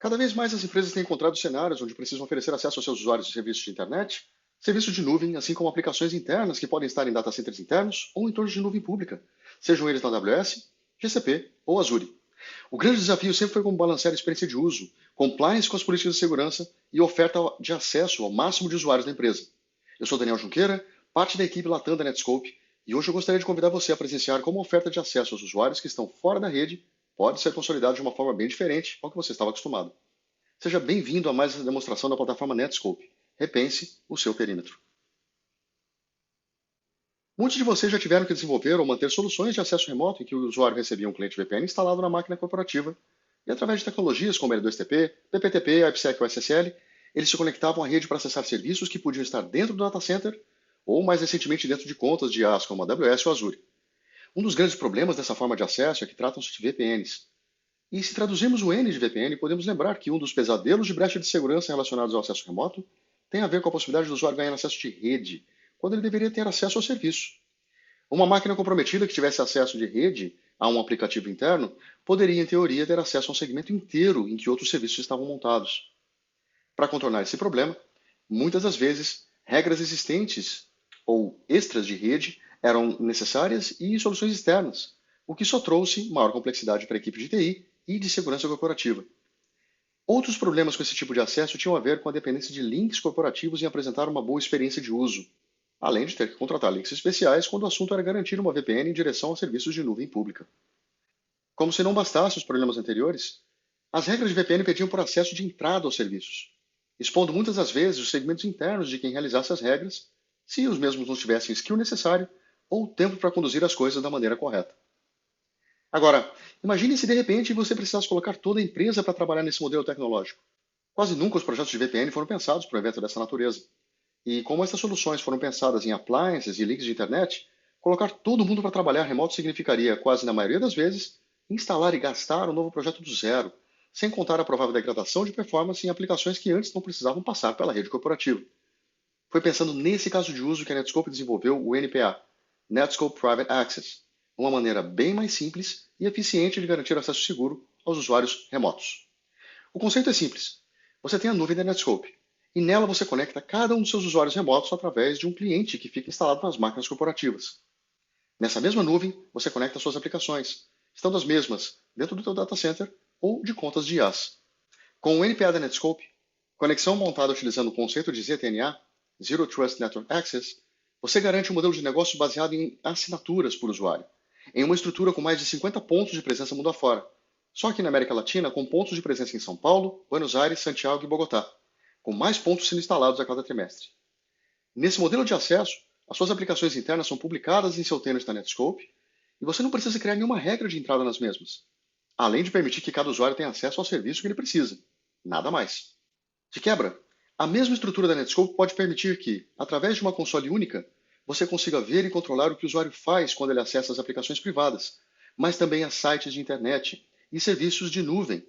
Cada vez mais as empresas têm encontrado cenários onde precisam oferecer acesso aos seus usuários de serviços de internet, serviços de nuvem, assim como aplicações internas que podem estar em data centers internos ou em tornos de nuvem pública, sejam eles na AWS, GCP ou Azure. O grande desafio sempre foi como balancear a experiência de uso, compliance com as políticas de segurança e oferta de acesso ao máximo de usuários da empresa. Eu sou Daniel Junqueira, parte da equipe Latam da Netscope, e hoje eu gostaria de convidar você a presenciar como a oferta de acesso aos usuários que estão fora da rede pode ser consolidada de uma forma bem diferente ao que você estava acostumado. Seja bem-vindo a mais essa demonstração da plataforma Netscope. Repense o seu perímetro. Muitos de vocês já tiveram que desenvolver ou manter soluções de acesso remoto em que o usuário recebia um cliente VPN instalado na máquina corporativa e, através de tecnologias como L2TP, PPTP, IPsec ou SSL, eles se conectavam à rede para acessar serviços que podiam estar dentro do data center ou, mais recentemente, dentro de contas de IaaS como a AWS ou Azure. Um dos grandes problemas dessa forma de acesso é que tratam-se de VPNs. E se traduzirmos o N de VPN, podemos lembrar que um dos pesadelos de brecha de segurança relacionados ao acesso remoto tem a ver com a possibilidade do usuário ganhar acesso de rede, quando ele deveria ter acesso ao serviço. Uma máquina comprometida que tivesse acesso de rede a um aplicativo interno poderia, em teoria, ter acesso a um segmento inteiro em que outros serviços estavam montados. Para contornar esse problema, muitas das vezes, regras existentes ou extras de rede eram necessárias e soluções externas, o que só trouxe maior complexidade para a equipe de TI e de segurança corporativa. Outros problemas com esse tipo de acesso tinham a ver com a dependência de links corporativos em apresentar uma boa experiência de uso, além de ter que contratar links especiais quando o assunto era garantir uma VPN em direção a serviços de nuvem pública. Como se não bastasse os problemas anteriores, as regras de VPN pediam por acesso de entrada aos serviços, expondo muitas das vezes os segmentos internos de quem realizasse as regras, se os mesmos não tivessem o skill necessário ou tempo para conduzir as coisas da maneira correta. Agora, imagine se de repente você precisasse colocar toda a empresa para trabalhar nesse modelo tecnológico. Quase nunca os projetos de VPN foram pensados para um evento dessa natureza. E como essas soluções foram pensadas em appliances e links de internet, colocar todo mundo para trabalhar remoto significaria, quase na maioria das vezes, instalar e gastar um novo projeto do zero, sem contar a provável degradação de performance em aplicações que antes não precisavam passar pela rede corporativa. Foi pensando nesse caso de uso que a Netscope desenvolveu o NPA, Netscope Private Access, uma maneira bem mais simples e eficiente de garantir acesso seguro aos usuários remotos. O conceito é simples. Você tem a nuvem da Netscope, e nela você conecta cada um dos seus usuários remotos através de um cliente que fica instalado nas máquinas corporativas. Nessa mesma nuvem, você conecta suas aplicações, estando as mesmas dentro do seu data center ou de contas de IaaS. Com o NPA da Netscope, conexão montada utilizando o conceito de ZTNA, Zero Trust Network Access, você garante um modelo de negócio baseado em assinaturas por usuário, em uma estrutura com mais de 50 pontos de presença mundo afora, só aqui na América Latina com pontos de presença em São Paulo, Buenos Aires, Santiago e Bogotá, com mais pontos sendo instalados a cada trimestre. Nesse modelo de acesso, as suas aplicações internas são publicadas em seu tenant da Netscope e você não precisa criar nenhuma regra de entrada nas mesmas, além de permitir que cada usuário tenha acesso ao serviço que ele precisa. Nada mais. De quebra, a mesma estrutura da Netscope pode permitir que, através de uma console única, você consiga ver e controlar o que o usuário faz quando ele acessa as aplicações privadas, mas também a sites de internet e serviços de nuvem,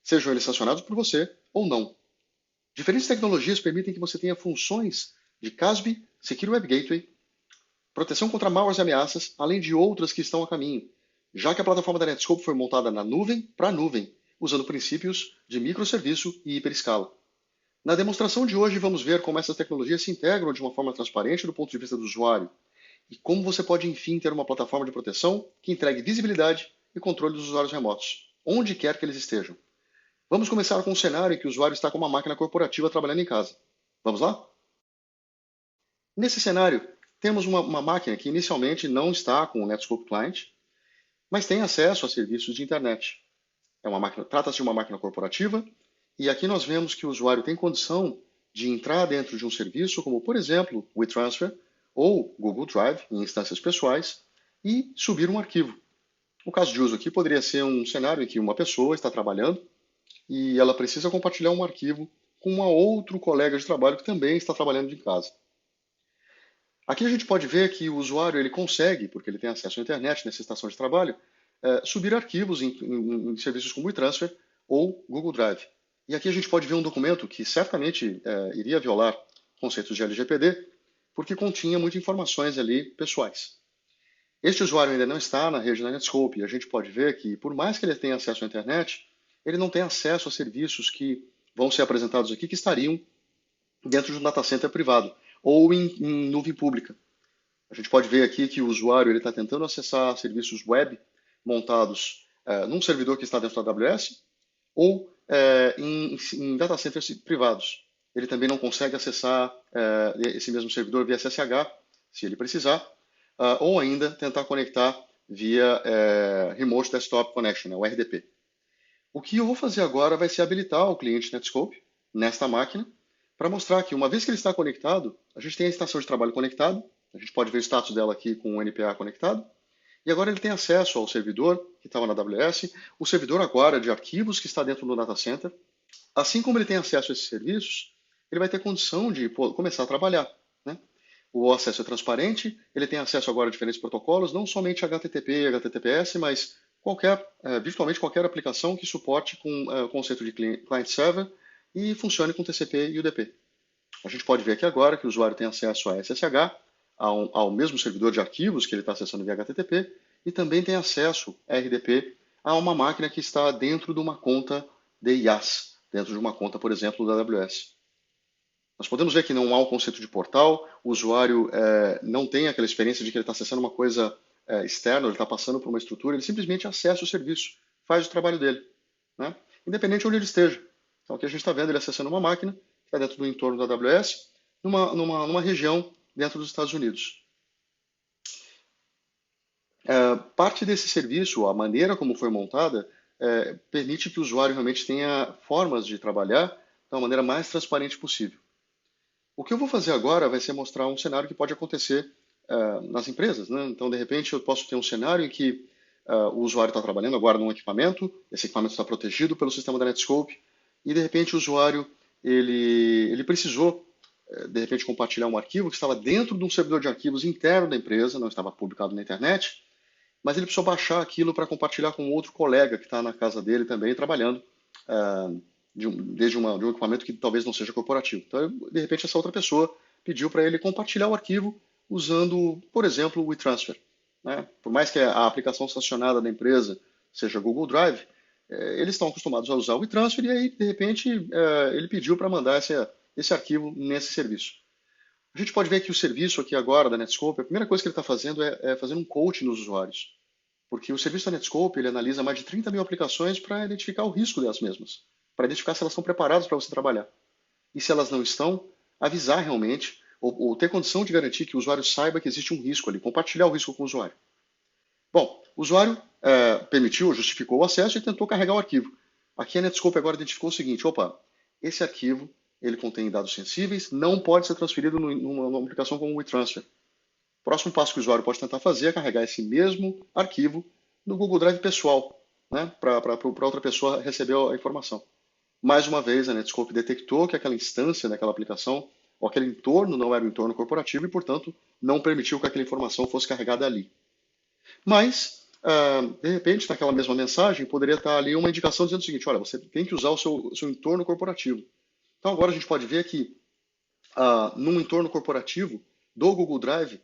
sejam eles sancionados por você ou não. Diferentes tecnologias permitem que você tenha funções de CASB, Secure Web Gateway, proteção contra malwares e ameaças, além de outras que estão a caminho, já que a plataforma da Netscope foi montada na nuvem para nuvem, usando princípios de microserviço e hiperescala. Na demonstração de hoje, vamos ver como essas tecnologias se integram de uma forma transparente do ponto de vista do usuário e como você pode, enfim, ter uma plataforma de proteção que entregue visibilidade e controle dos usuários remotos, onde quer que eles estejam. Vamos começar com um cenário em que o usuário está com uma máquina corporativa trabalhando em casa. Vamos lá? Nesse cenário, temos uma máquina que inicialmente não está com o Netscope Client, mas tem acesso a serviços de internet. Trata-se de uma máquina corporativa, e aqui nós vemos que o usuário tem condição de entrar dentro de um serviço, como por exemplo o WeTransfer ou Google Drive, em instâncias pessoais, e subir um arquivo. O caso de uso aqui poderia ser um cenário em que uma pessoa está trabalhando e ela precisa compartilhar um arquivo com um outro colega de trabalho que também está trabalhando de casa. Aqui a gente pode ver que o usuário ele consegue, porque ele tem acesso à internet nessa estação de trabalho, subir arquivos em serviços como o WeTransfer ou Google Drive. E aqui a gente pode ver um documento que certamente iria violar conceitos de LGPD, porque continha muitas informações ali pessoais. Este usuário ainda não está na rede da Netscope, e a gente pode ver que, por mais que ele tenha acesso à internet, ele não tem acesso a serviços que vão ser apresentados aqui que estariam dentro de um data center privado ou em nuvem pública. A gente pode ver aqui que o usuário está tentando acessar serviços web montados num servidor que está dentro da AWS ou em data centers privados. Ele também não consegue acessar esse mesmo servidor via SSH, se ele precisar, ou ainda tentar conectar via Remote Desktop Connection, o RDP. O que eu vou fazer agora vai ser habilitar o cliente Netscope nesta máquina para mostrar que uma vez que ele está conectado, a gente tem a estação de trabalho conectada, a gente pode ver o status dela aqui com o NPA conectado, e agora ele tem acesso ao servidor que estava na AWS, o servidor agora de arquivos que está dentro do data center. Assim como ele tem acesso a esses serviços, ele vai ter condição de começar a trabalhar, né? O acesso é transparente, ele tem acesso agora a diferentes protocolos, não somente HTTP e HTTPS, mas virtualmente qualquer aplicação que suporte com o conceito de client-server e funcione com TCP e UDP. A gente pode ver aqui agora que o usuário tem acesso a SSH, ao mesmo servidor de arquivos que ele está acessando via HTTP, e também tem acesso RDP a uma máquina que está dentro de uma conta de IaaS, dentro de uma conta, por exemplo, da AWS. Nós podemos ver que não há o conceito de portal, o usuário não tem aquela experiência de que ele está acessando uma coisa externa, ele está passando por uma estrutura, ele simplesmente acessa o serviço, faz o trabalho dele, né? Independente de onde ele esteja. Então aqui a gente está vendo ele acessando uma máquina que está dentro do entorno da AWS, numa região dentro dos Estados Unidos. Parte desse serviço, a maneira como foi montada, permite que o usuário realmente tenha formas de trabalhar da maneira mais transparente possível. O que eu vou fazer agora vai ser mostrar um cenário que pode acontecer nas empresas, né? Então, de repente, eu posso ter um cenário em que o usuário está trabalhando agora num equipamento, esse equipamento está protegido pelo sistema da Netscope, e de repente o usuário ele precisou de repente compartilhar um arquivo que estava dentro de um servidor de arquivos interno da empresa, não estava publicado na internet, mas ele precisou baixar aquilo para compartilhar com outro colega que está na casa dele também trabalhando desde de um equipamento que talvez não seja corporativo. Então, de repente, essa outra pessoa pediu para ele compartilhar o arquivo usando, por exemplo, o WeTransfer, né? Por mais que a aplicação sancionada da empresa seja Google Drive, eles estão acostumados a usar o WeTransfer e aí, de repente, ele pediu para mandar esse arquivo nesse serviço. A gente pode ver que o serviço aqui agora da Netscope, a primeira coisa que ele está fazendo é fazer um coaching nos usuários. Porque o serviço da Netscope ele analisa mais de 30 mil aplicações para identificar o risco delas mesmas, para identificar se elas estão preparadas para você trabalhar. E se elas não estão, avisar realmente, ou ter condição de garantir que o usuário saiba que existe um risco ali, compartilhar o risco com o usuário. Bom, o usuário permitiu, justificou o acesso e tentou carregar o arquivo. Aqui a Netscope agora identificou o seguinte, opa, esse arquivo ele contém dados sensíveis, não pode ser transferido numa aplicação como o WeTransfer. O próximo passo que o usuário pode tentar fazer é carregar esse mesmo arquivo no Google Drive pessoal, né, para outra pessoa receber a informação. Mais uma vez, a Netscope detectou que aquela instância daquela aplicação, ou aquele entorno não era um entorno corporativo e, portanto, não permitiu que aquela informação fosse carregada ali. Mas, de repente, naquela mesma mensagem, poderia estar ali uma indicação dizendo o seguinte, olha, você tem que usar o seu entorno corporativo. Então, agora a gente pode ver que, num entorno corporativo do Google Drive,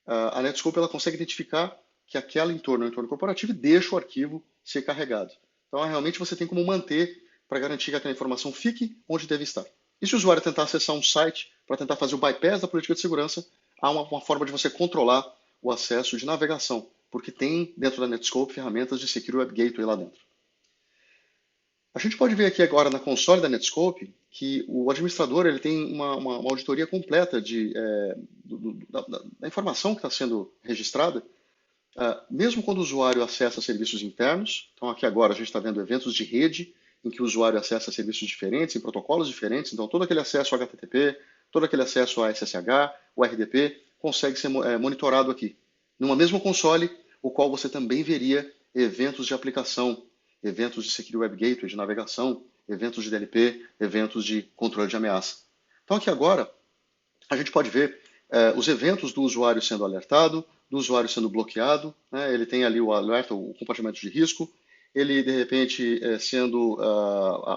a Netscope ela consegue identificar que aquele entorno é um entorno corporativo e deixa o arquivo ser carregado. Então, realmente, você tem como manter para garantir que aquela informação fique onde deve estar. E se o usuário tentar acessar um site para tentar fazer o bypass da política de segurança, há uma forma de você controlar o acesso de navegação, porque tem dentro da Netscope ferramentas de Secure Web Gateway lá dentro. A gente pode ver aqui agora na console da Netscope que o administrador ele tem uma auditoria completa da informação que está sendo registrada, mesmo quando o usuário acessa serviços internos. Então aqui agora a gente está vendo eventos de rede em que o usuário acessa serviços diferentes, em protocolos diferentes. Então todo aquele acesso a HTTP, todo aquele acesso a SSH, o RDP, consegue ser monitorado aqui. Numa mesma console, o qual você também veria eventos de aplicação, eventos de Secure Web Gateway, de navegação, eventos de DLP, eventos de controle de ameaça. Então aqui agora, a gente pode ver os eventos do usuário sendo alertado, do usuário sendo bloqueado, né? Ele tem ali o alerta, o compartilhamento de risco, ele de repente sendo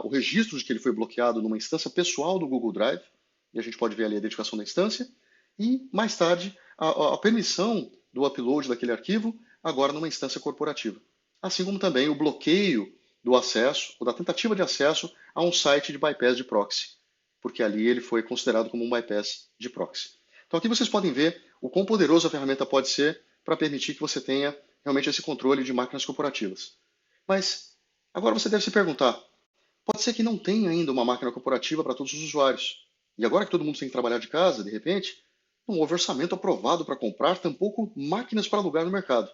o registro de que ele foi bloqueado numa instância pessoal do Google Drive, e a gente pode ver ali a identificação da instância, e mais tarde a permissão do upload daquele arquivo, agora numa instância corporativa. Assim como também o bloqueio do acesso, ou da tentativa de acesso a um site de bypass de proxy, porque ali ele foi considerado como um bypass de proxy. Então aqui vocês podem ver o quão poderosa a ferramenta pode ser para permitir que você tenha realmente esse controle de máquinas corporativas. Mas agora você deve se perguntar, pode ser que não tenha ainda uma máquina corporativa para todos os usuários. E agora que todo mundo tem que trabalhar de casa, de repente, não houve orçamento aprovado para comprar, tampouco máquinas para alugar no mercado.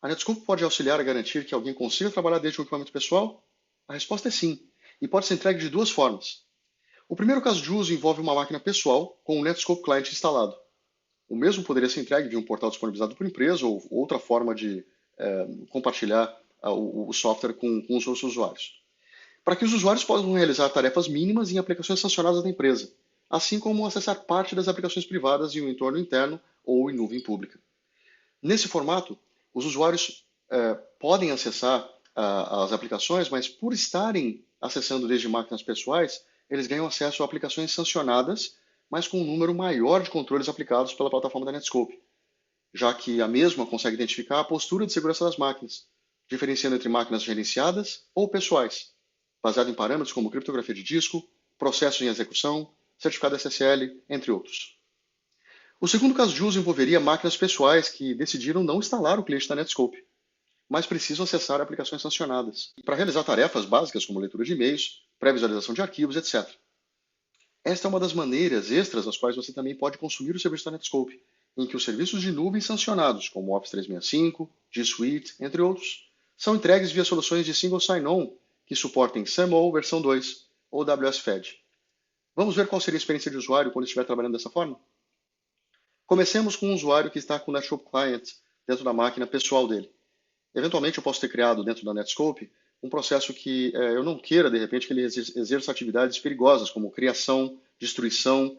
A Netscope pode auxiliar a garantir que alguém consiga trabalhar desde um equipamento pessoal? A resposta é sim, e pode ser entregue de duas formas. O primeiro caso de uso envolve uma máquina pessoal com um Netscope Client instalado. O mesmo poderia ser entregue de um portal disponibilizado por empresa ou outra forma de compartilhar o software com os seus usuários. Para que os usuários possam realizar tarefas mínimas em aplicações sancionadas da empresa, assim como acessar parte das aplicações privadas em um entorno interno ou em nuvem pública. Nesse formato, os usuários podem acessar as aplicações, mas por estarem acessando desde máquinas pessoais, eles ganham acesso a aplicações sancionadas, mas com um número maior de controles aplicados pela plataforma da Netscope, já que a mesma consegue identificar a postura de segurança das máquinas, diferenciando entre máquinas gerenciadas ou pessoais, baseado em parâmetros como criptografia de disco, processos em execução, certificado SSL, entre outros. O segundo caso de uso envolveria máquinas pessoais que decidiram não instalar o cliente da Netscope, mas precisam acessar aplicações sancionadas para realizar tarefas básicas como leitura de e-mails, pré-visualização de arquivos, etc. Esta é uma das maneiras extras às quais você também pode consumir o serviço da Netscope, em que os serviços de nuvem sancionados, como Office 365, G Suite, entre outros, são entregues via soluções de single sign-on que suportem SAML versão 2 ou WS-Fed. Vamos ver qual seria a experiência de usuário quando estiver trabalhando dessa forma? Comecemos com um usuário que está com o Netscope Client dentro da máquina pessoal dele. Eventualmente eu posso ter criado dentro da Netscope um processo que eu não queira, de repente, que ele exerça atividades perigosas, como criação, destruição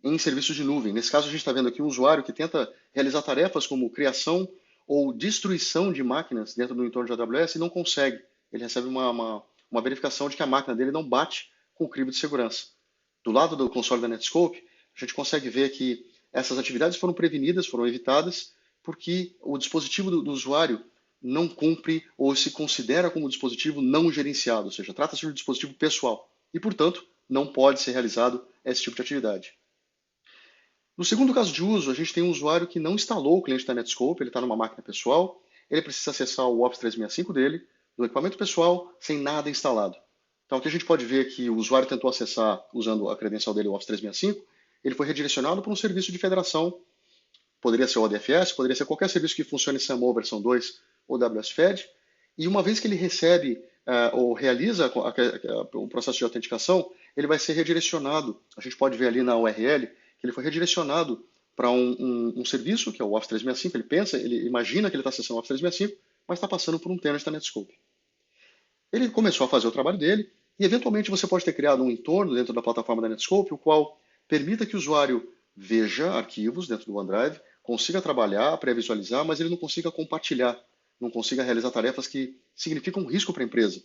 em serviços de nuvem. Nesse caso, a gente está vendo aqui um usuário que tenta realizar tarefas como criação ou destruição de máquinas dentro do entorno de AWS e não consegue. Ele recebe uma verificação de que a máquina dele não bate com o crivo de segurança. Do lado do console da Netscope, a gente consegue ver que essas atividades foram prevenidas, foram evitadas, porque o dispositivo do usuário não cumpre ou se considera como dispositivo não gerenciado, ou seja, trata-se de um dispositivo pessoal e, portanto, não pode ser realizado esse tipo de atividade. No segundo caso de uso, a gente tem um usuário que não instalou o cliente da Netscope, ele está numa máquina pessoal, ele precisa acessar o Office 365 dele, no equipamento pessoal, sem nada instalado. Então aqui a gente pode ver que o usuário tentou acessar usando a credencial dele, o Office 365, ele foi redirecionado para um serviço de federação, poderia ser o ODFS, poderia ser qualquer serviço que funcione SAML versão 2 ou WS-Fed, e uma vez que ele recebe ou realiza o processo de autenticação, ele vai ser redirecionado, a gente pode ver ali na URL, que ele foi redirecionado para um serviço, que é o Office 365, ele imagina que ele está acessando o Office 365, mas está passando por um tenant da Netscope. Ele começou a fazer o trabalho dele, e eventualmente você pode ter criado um entorno dentro da plataforma da Netscope, o qual permita que o usuário veja arquivos dentro do OneDrive, consiga trabalhar, pré-visualizar, mas ele não consiga compartilhar, não consiga realizar tarefas que significam risco para a empresa.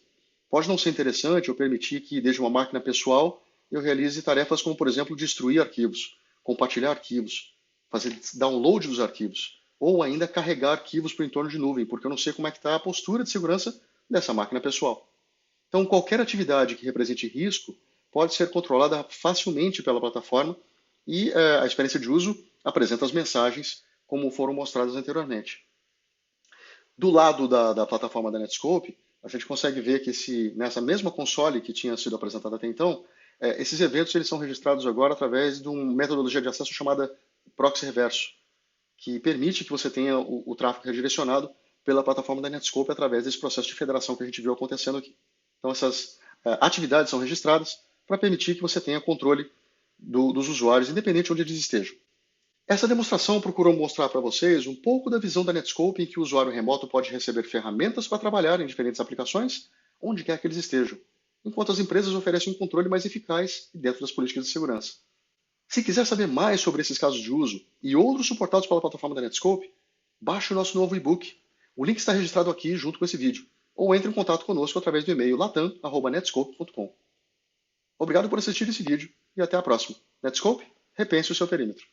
Pode não ser interessante eu permitir que, desde uma máquina pessoal, eu realize tarefas como, por exemplo, destruir arquivos, compartilhar arquivos, fazer download dos arquivos, ou ainda carregar arquivos para o entorno de nuvem, porque eu não sei como é que está a postura de segurança dessa máquina pessoal. Então, qualquer atividade que represente risco pode ser controlada facilmente pela plataforma e a experiência de uso apresenta as mensagens como foram mostradas anteriormente. Do lado da plataforma da Netscope, a gente consegue ver que nessa mesma console que tinha sido apresentada até então, esses eventos eles são registrados agora através de uma metodologia de acesso chamada proxy reverso, que permite que você tenha o tráfego redirecionado pela plataforma da Netscope através desse processo de federação que a gente viu acontecendo aqui. Então, essas atividades são registradas para permitir que você tenha controle dos usuários, independente de onde eles estejam. Essa demonstração procurou mostrar para vocês um pouco da visão da Netscope em que o usuário remoto pode receber ferramentas para trabalhar em diferentes aplicações, onde quer que eles estejam, enquanto as empresas oferecem um controle mais eficaz dentro das políticas de segurança. Se quiser saber mais sobre esses casos de uso e outros suportados pela plataforma da Netscope, baixe o nosso novo e-book. O link está registrado aqui junto com esse vídeo, ou entre em contato conosco através do e-mail latam@netscope.com. Obrigado por assistir esse vídeo e até a próxima. Netscope, repense o seu perímetro.